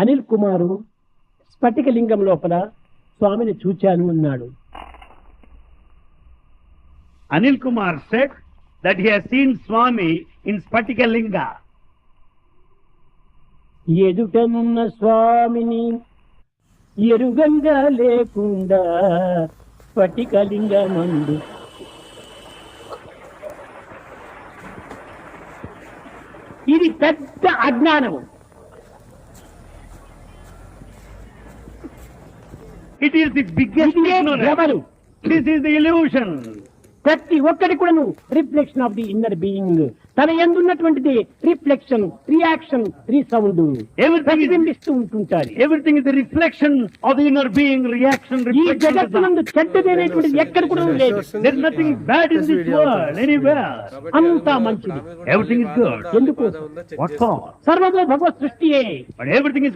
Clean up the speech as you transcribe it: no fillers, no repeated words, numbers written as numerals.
అనిల్ కుమారు స్ఫటికలింగం లోపల స్వామిని చూచాను అన్నాడు. Anil Kumar said that he has seen Swami in Spatikalinga. ఎదుటనున్న స్వామిని ఎరుగంగా లేకుండా స్ఫటికలింగమందు ఇది పెద్ద అజ్ఞానము. It is the biggest ignorance. భ్రమలు. This is the illusion. ప్రతి ఒక్కటి కూడా reflection of the inner being. తన యందున్నటువంటిది రిఫ్లెక్షన్, రియాక్షన్, రీసౌండ్ ప్రతిబింబిస్తూ ఉంటుంటారు. Everything is the reflection of the inner being, reaction, ఈ reflection. జగత్తునందు చెడ్డదనేటువంటిది ఎక్కడ కూడా లేదు. There is nothing bad in this world, anywhere. అంతా మంచిది. Everything is good. ఎందుకు? What for? సర్వదో Bhagwat సృష్టియే. But everything is